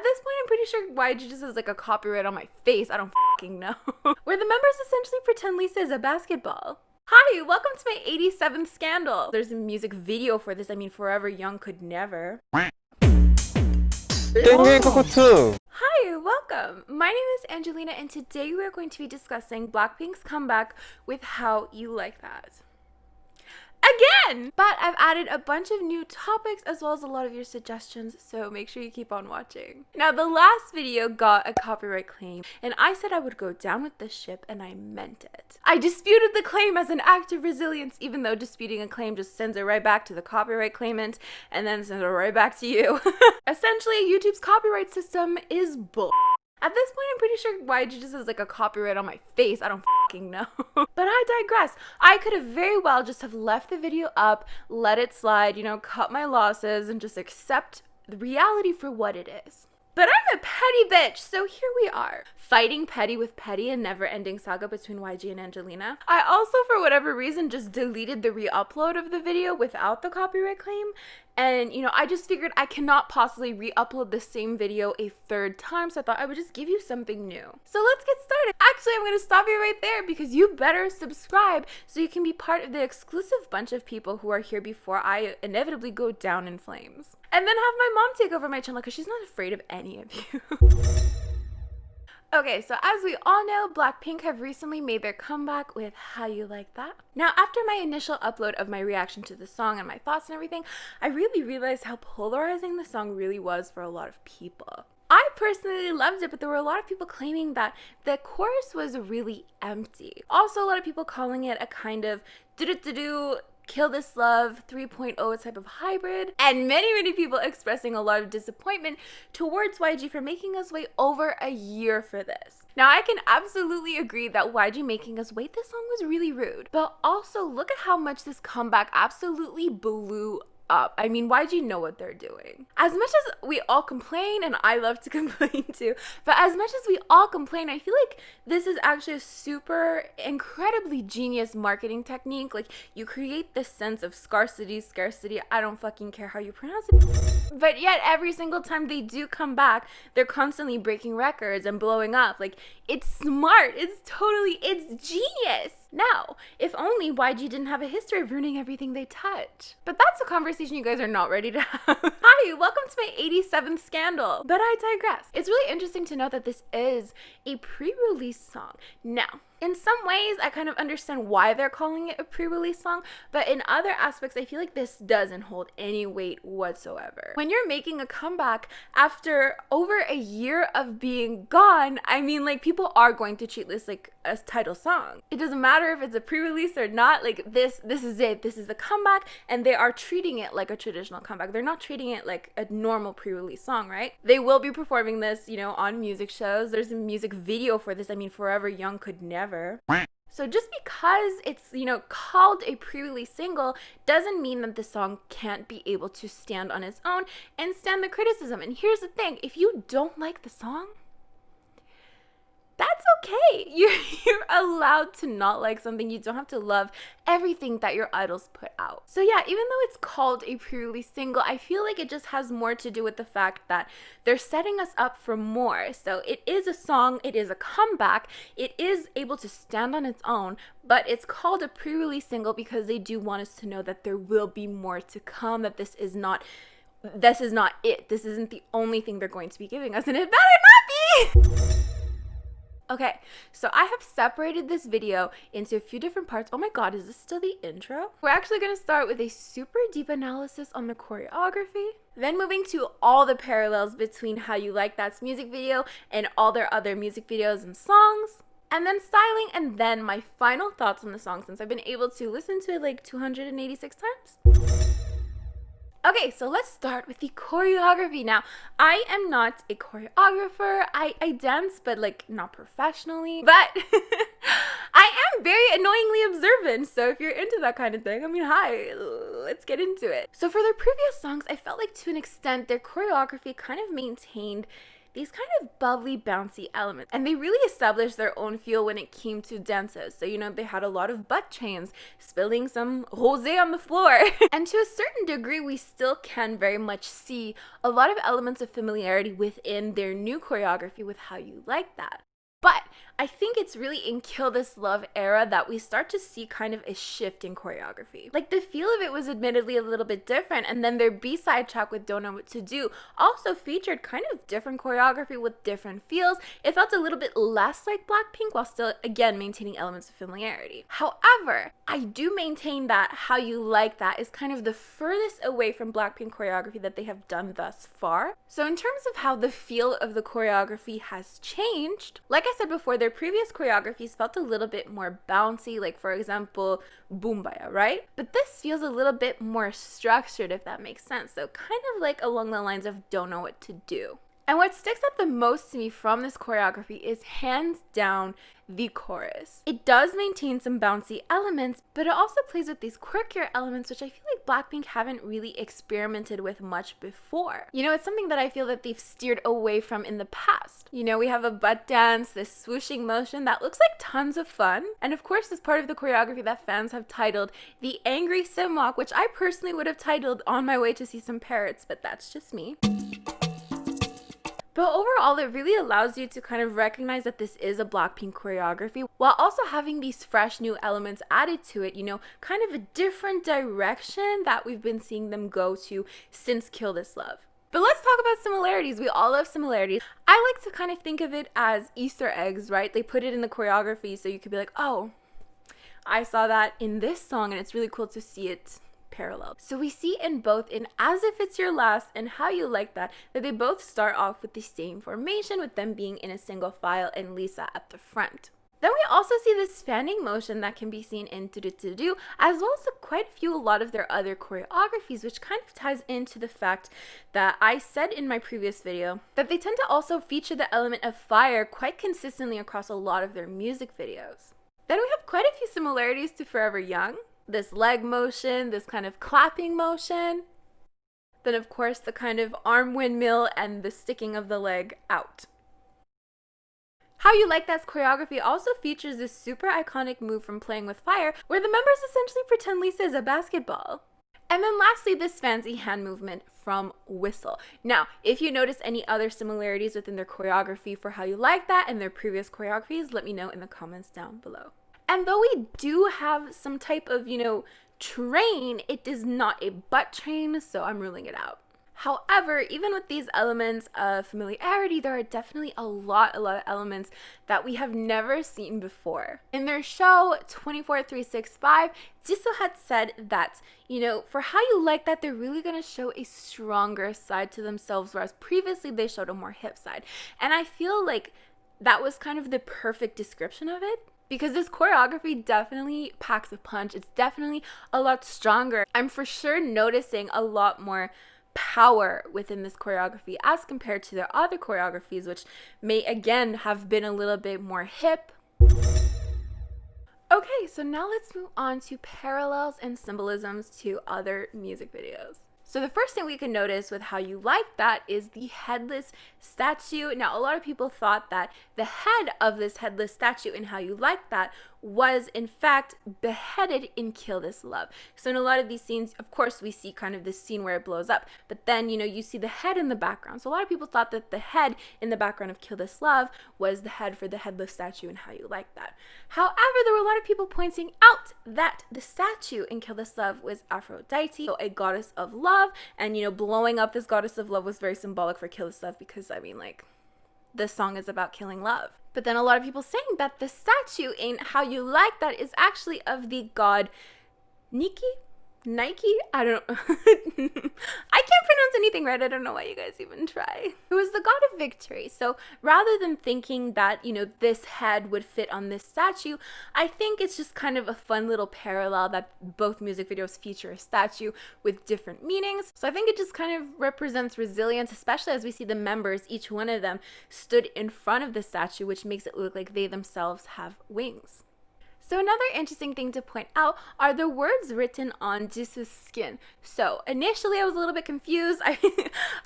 At this point, I'm pretty sure YG just has like a copyright on my face. I don't fucking know. Where the members essentially pretend Lisa is a basketball. Hi, welcome to my 87th scandal. There's a music video for this. I mean, Forever Young Could Never. Hi, welcome. My name is Angelina, and today we are going to be discussing Blackpink's comeback with How You Like That. Again! But I've added a bunch of new topics as well as a lot of your suggestions, so make sure you keep on watching. Now, the last video got a copyright claim, and I said I would go down with this ship, and I meant it. I disputed the claim as an act of resilience, even though disputing a claim just sends it right back to the copyright claimant, and then sends it right back to you. Essentially, YouTube's copyright system is bull. At this point, I'm pretty sure YG just has like a copyright on my face. I don't fucking know. But I digress. I could have very well just have left the video up, let it slide, you know, cut my losses, and just accept the reality for what it is. But I'm a petty bitch, so here we are, fighting petty with petty, a never-ending saga between YG and Angelina. I also, for whatever reason, just deleted the re-upload of the video without the copyright claim. And, you know, I just figured I cannot possibly re-upload the same video a third time, so I thought I would just give you something new. So let's get started. Actually, I'm going to stop you right there because you better subscribe so you can be part of the exclusive bunch of people who are here before I inevitably go down in flames. And then have my mom take over my channel because she's not afraid of any of you. Okay, so as we all know, Blackpink have recently made their comeback with How You Like That. Now, after my initial upload of my reaction to the song and my thoughts and everything, I really realized how polarizing the song really was for a lot of people. I personally loved it, but there were a lot of people claiming that the chorus was really empty. Also, a lot of people calling it a kind of Ddu-du, Kill This Love 3.0 type of hybrid, and many people expressing a lot of disappointment towards YG for making us wait over a year for this. Now, I can absolutely agree that YG making us wait this song was really rude, but also look at how much this comeback absolutely blew up. I mean, YG know what they're doing. As much as we all complain, and I love to complain too, but as much as we all complain, I feel like this is actually a super incredibly genius marketing technique. Like, you create this sense of scarcity, I don't fucking care how you pronounce it. But yet every single time they do come back, they're constantly breaking records and blowing up. Like, it's smart. It's genius. Now, if only YG didn't have a history of ruining everything they touch. But that's a conversation you guys are not ready to have. Hi, welcome to my 87th scandal. But I digress. It's really interesting to note that this is a pre-release song. Now, in some ways, I kind of understand why they're calling it a pre-release song, but in other aspects, I feel like this doesn't hold any weight whatsoever. When you're making a comeback after over a year of being gone, I mean, like, people are going to treat this like a title song. It doesn't matter if it's a pre-release or not, like, this is it. This is the comeback, and they are treating it like a traditional comeback. They're not treating it like a normal pre-release song, right? They will be performing this, you know, on music shows. There's a music video for this. I mean, Forever Young Could Never. So just because it's, you know, called a pre-release single doesn't mean that the song can't be able to stand on its own and stand the criticism. And here's the thing, if you don't like the song, that's okay. You're allowed to not like something. You don't have to love everything that your idols put out. So yeah, even though it's called a pre-release single, I feel like it just has more to do with the fact that they're setting us up for more. So it is a song, it is a comeback, it is able to stand on its own, but it's called a pre-release single because they do want us to know that there will be more to come, that this is not it. This isn't the only thing they're going to be giving us, and it better not be! Okay, so I have separated this video into a few different parts. Oh my god, is this still the intro? We're actually going to start with a super deep analysis on the choreography, then moving to all the parallels between How You Like That's music video and all their other music videos and songs, and then styling, and then my final thoughts on the song since I've been able to listen to it like 286 times. Okay, so let's start with the choreography. Now, I am not a choreographer. I dance, but like not professionally. But I am very annoyingly observant. So if you're into that kind of thing, I mean, hi, let's get into it. So for their previous songs, I felt like to an extent their choreography kind of maintained these kind of bubbly, bouncy elements. And they really established their own feel when it came to dances. So, they had a lot of butt chains, spilling some rosé on the floor. And to a certain degree, we still can very much see a lot of elements of familiarity within their new choreography with How You Like That. But I think it's really in Kill This Love era that we start to see kind of a shift in choreography. Like, the feel of it was admittedly a little bit different, and then their B-side track with Don't Know What to Do also featured kind of different choreography with different feels. It felt a little bit less like Blackpink while still, again, maintaining elements of familiarity. However, I do maintain that How You Like That is kind of the furthest away from Blackpink choreography that they have done thus far. So in terms of how the feel of the choreography has changed, like I said before, their previous choreographies felt a little bit more bouncy, like for example, Boombayah, right? But this feels a little bit more structured, if that makes sense. So kind of like along the lines of Don't Know What to Do. And what sticks out the most to me from this choreography is hands down the chorus. It does maintain some bouncy elements, but it also plays with these quirkier elements, which I feel like Blackpink haven't really experimented with much before. It's something that I feel that they've steered away from in the past. We have a butt dance, this swooshing motion that looks like tons of fun. And of course, this part of the choreography that fans have titled the Angry Sim Walk, which I personally would have titled On My Way to See Some Parrots, but that's just me. But overall, it really allows you to kind of recognize that this is a Blackpink choreography while also having these fresh new elements added to it, kind of a different direction that we've been seeing them go to since Kill This Love. But let's talk about similarities. We all love similarities. I like to kind of think of it as Easter eggs, right? They put it in the choreography so you could be like, oh, I saw that in this song, and it's really cool to see it parallel. So we see in both in As If It's Your Last and How You Like That they both start off with the same formation, with them being in a single file and Lisa at the front. Then we also see this fanning motion that can be seen in Ddu-du, as well as quite a lot of their other choreographies, which kind of ties into the fact that I said in my previous video that they tend to also feature the element of fire quite consistently across a lot of their music videos. Then we have quite a few similarities to Forever Young. This leg motion, this kind of clapping motion. Then of course the kind of arm windmill and the sticking of the leg out. How You Like That's choreography also features this super iconic move from Playing with Fire where the members essentially pretend Lisa is a basketball. And then lastly, this fancy hand movement from Whistle. Now, if you notice any other similarities within their choreography for How You Like That and their previous choreographies, let me know in the comments down below. And though we do have some type of, train, it is not a butt train, so I'm ruling it out. However, even with these elements of familiarity, there are definitely a lot of elements that we have never seen before. In their show 24365, Jisoo had said that, for How You Like That, they're really going to show a stronger side to themselves, whereas previously they showed a more hip side. And I feel like that was kind of the perfect description of it. Because this choreography definitely packs a punch. It's definitely a lot stronger. I'm for sure noticing a lot more power within this choreography as compared to their other choreographies, which may again have been a little bit more hip. Okay, so now let's move on to parallels and symbolisms to other music videos. So the first thing we can notice with How You Like That is the headless statue. Now, a lot of people thought that the head of this headless statue in How You Like That was in fact beheaded in Kill This Love. So in a lot of these scenes, of course, we see kind of this scene where it blows up, but then, you see the head in the background. So a lot of people thought that the head in the background of Kill This Love was the head for the headless statue in How You Like That. However, there were a lot of people pointing out that the statue in Kill This Love was Aphrodite, so a goddess of love, and, blowing up this goddess of love was very symbolic for Kill This Love because, this song is about killing love. But then a lot of people saying that the statue in How You Like That is actually of the god Nike? I don't I can't pronounce anything right. I don't know why you guys even try. It was the god of victory. So rather than thinking that, this head would fit on this statue, I think it's just kind of a fun little parallel that both music videos feature a statue with different meanings. So I think it just kind of represents resilience, especially as we see the members, each one of them stood in front of the statue, which makes it look like they themselves have wings. So another interesting thing to point out are the words written on Jisoo's skin. So initially I was a little bit confused.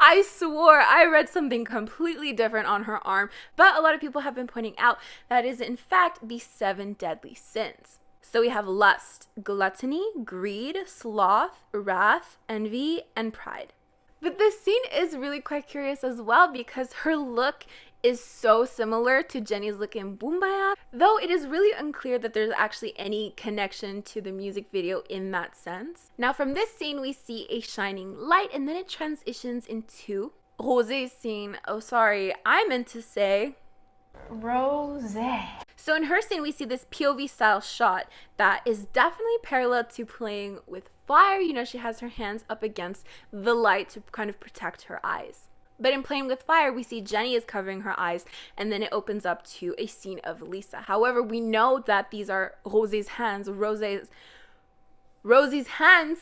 I swore I read something completely different on her arm, but a lot of people have been pointing out that is in fact the 7 deadly sins. So we have lust, gluttony, greed, sloth, wrath, envy, and pride. But this scene is really quite curious as well because her look is so similar to Jennie's look in Boombayah, though it is really unclear that there's actually any connection to the music video in that sense. Now from this scene we see a shining light and then it transitions into Rosé's scene. Oh sorry, I meant to say Rosé. So in her scene we see this POV style shot that is definitely parallel to playing with fire. You know, she has her hands up against the light to kind of protect her eyes. But in Playing with Fire, we see Jennie is covering her eyes, and then it opens up to a scene of Lisa. However, we know that these are Rosé's hands, Rosie's hands,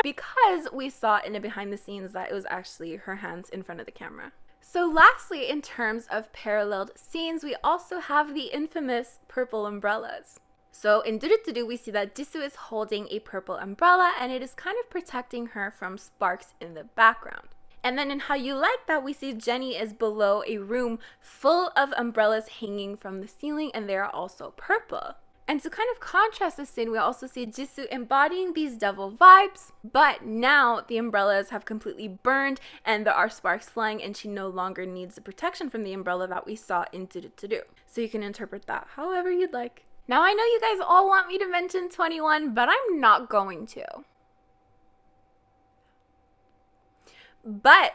because we saw in the behind the scenes that it was actually her hands in front of the camera. So lastly, in terms of paralleled scenes, we also have the infamous purple umbrellas. So in Ddu-du, we see that Jisoo is holding a purple umbrella, and it is kind of protecting her from sparks in the background. And then in How You Like That, we see Jennie is below a room full of umbrellas hanging from the ceiling, and they are also purple. And to kind of contrast the scene, we also see Jisoo embodying these devil vibes, but now the umbrellas have completely burned and there are sparks flying and she no longer needs the protection from the umbrella that we saw in Ddu-du. So you can interpret that however you'd like. Now I know you guys all want me to mention 21, but I'm not going to. But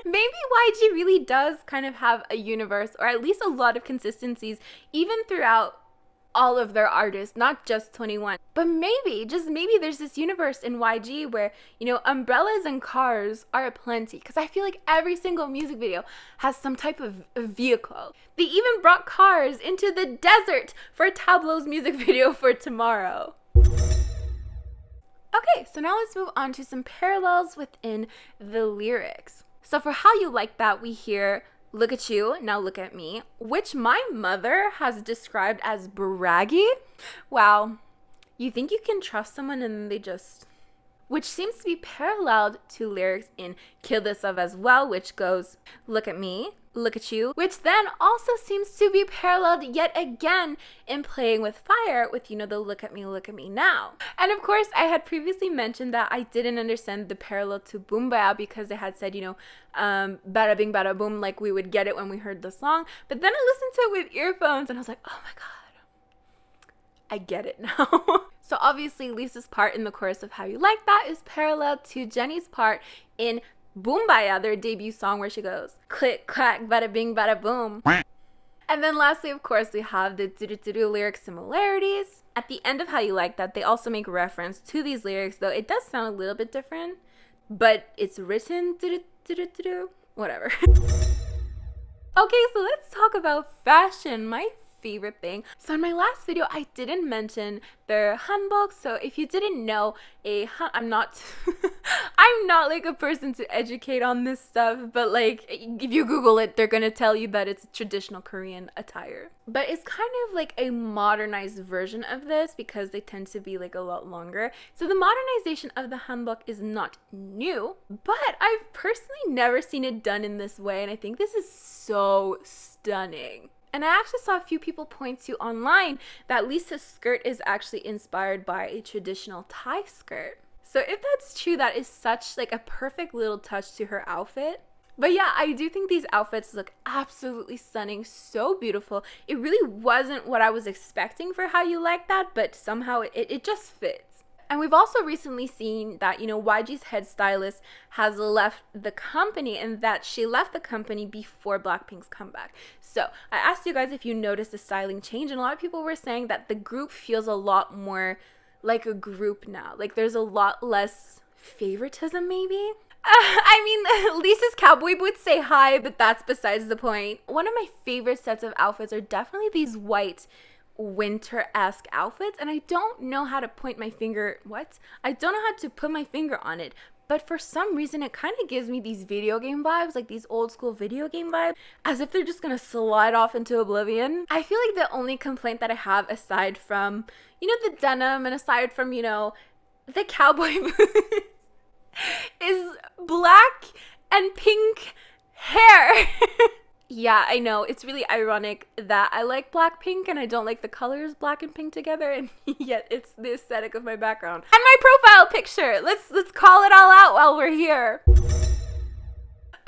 maybe YG really does kind of have a universe, or at least a lot of consistencies, even throughout all of their artists, not just 21. But maybe, just maybe there's this universe in YG where, you know, umbrellas and cars are aplenty. Because I feel like every single music video has some type of vehicle. They even brought cars into the desert for Tableau's music video for Tomorrow. Okay, so now let's move on to some parallels within the lyrics. So for How You Like That, we hear, look at you, now look at me, which my mother has described as braggy. Wow, you think you can trust someone and then they just... Which seems to be paralleled to lyrics in Kill This Love as well, which goes, look at me, look at you, which then also seems to be paralleled yet again in Playing with Fire with, you know, the look at me now. And of course, I had previously mentioned that I didn't understand the parallel to Boombayah because they had said, you know, bada bing bada boom, like we would get it when we heard the song. But then I listened to it with earphones and I was like, oh my God, I get it now. So obviously Lisa's part in the chorus of How You Like That is parallel to Jennie's part in Boombayah, their debut song, where she goes, click, clack, bada bing, bada boom. And then lastly, of course, we have the Ddu-du lyric similarities. At the end of How You Like That, they also make reference to these lyrics, though it does sound a little bit different, but it's written Ddu-du, whatever. Okay, so let's talk about fashion, my favorite thing. So in my last video I didn't mention their hanbok. So if you didn't know, I'm not I'm not like a person to educate on this stuff, but like if you Google it, they're gonna tell you that it's traditional Korean attire. But it's kind of like a modernized version of this because they tend to be like a lot longer. So the modernization of the hanbok is not new, but I've personally never seen it done in this way, and I think this is so stunning. And I actually saw a few people point to online that Lisa's skirt is actually inspired by a traditional Thai skirt. So if that's true, that is such like a perfect little touch to her outfit. But yeah, I do think these outfits look absolutely stunning, so beautiful. It really wasn't what I was expecting for How You Like That, but somehow it just fits. And we've also recently seen that, you know, YG's head stylist has left the company, and that she left the company before Blackpink's comeback. So I asked you guys if you noticed the styling change, and a lot of people were saying that the group feels a lot more like a group now. Like there's a lot less favoritism maybe. I mean, Lisa's cowboy boots say hi, but that's besides the point. One of my favorite sets of outfits are definitely these white winter-esque outfits, and I don't know how to point my finger, I don't know how to put my finger on it, but for some reason it kind of gives me these video game vibes, like these old school video game vibes, as if they're just gonna slide off into oblivion. I feel like the only complaint that I have, aside from, you know, the denim, and aside from, you know, the cowboy boots, is black and pink hair. Yeah, I know, it's really ironic that I like Blackpink and I don't like the colors black and pink together, and yet it's the aesthetic of my background and my profile picture. Let's call it all out while we're here.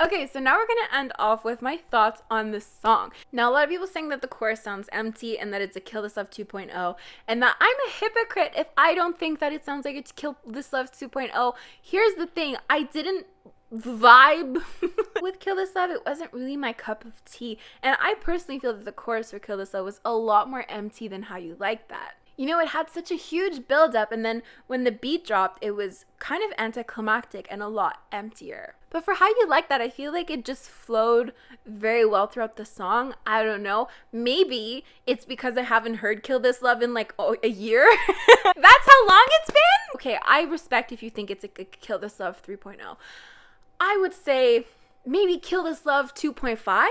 Okay, so now we're gonna end off with my thoughts on this song. Now, a lot of people saying that the chorus sounds empty and that it's a Kill This Love 2.0, and that I'm a hypocrite if I don't think that it sounds like it's Kill This Love 2.0. Here's the thing, I didn't vibe with Kill This Love. It wasn't really my cup of tea, and I personally feel that the chorus for Kill This Love was a lot more empty than How You Like That. You know, it had such a huge build up, and then when the beat dropped, it was kind of anticlimactic and a lot emptier. But for How You Like That, I feel like it just flowed very well throughout the song. I don't know, maybe it's because I haven't heard Kill This Love in like a year. That's how long it's been. Okay, I respect if you think it's a Kill This Love 3.0. I would say maybe Kill This Love 2.5,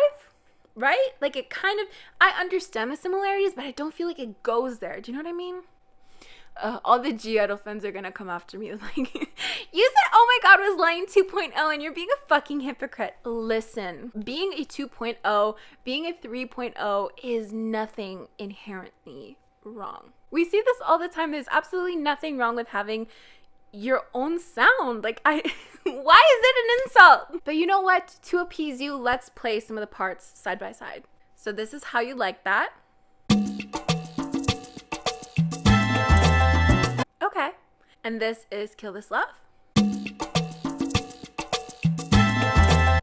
right? Like, it kind of, I understand the similarities, but I don't feel like it goes there. Do you know what I mean? All the G-Idol fans are gonna come after me. Like, you said, oh my god, was Line 2.0 and you're being a fucking hypocrite. Listen, being a 2.0, being a 3.0 is nothing inherently wrong. We see this all the time. There's absolutely nothing wrong with having your own sound. Like, why is it an insult? But you know what? To appease you, let's play some of the parts side by side. So this is How You Like That. Okay. And this is Kill This Love.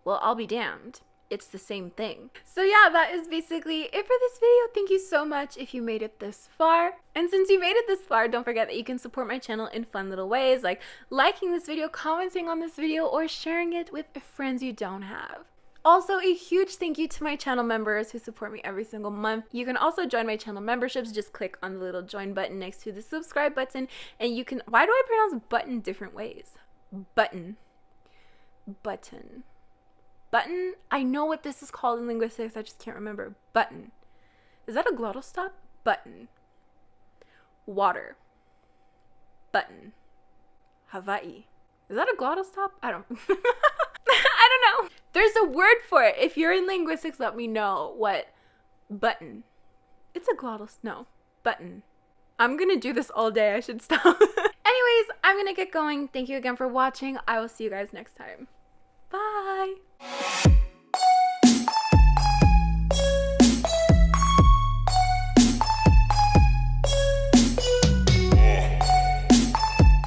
Well, I'll be damned. It's the same thing. So yeah, that is basically it for this video. Thank you so much if you made it this far. And since you made it this far, don't forget that you can support my channel in fun little ways, like liking this video, commenting on this video, or sharing it with friends you don't have. Also, a huge thank you to my channel members who support me every single month. You can also join my channel memberships. Just click on the little join button next to the subscribe button, and you can, why do I pronounce button different ways? Button. I know what this is called in linguistics, I just can't remember. Button. Is that a glottal stop? Button. Water. Button. Hawaii. Is that a glottal stop? I don't I don't know. There's a word for it. If you're in linguistics, let me know what button. It's a glottal, no. Button. I'm gonna do this all day. I should stop. Anyways, I'm gonna get going. Thank you again for watching. I will see you guys next time.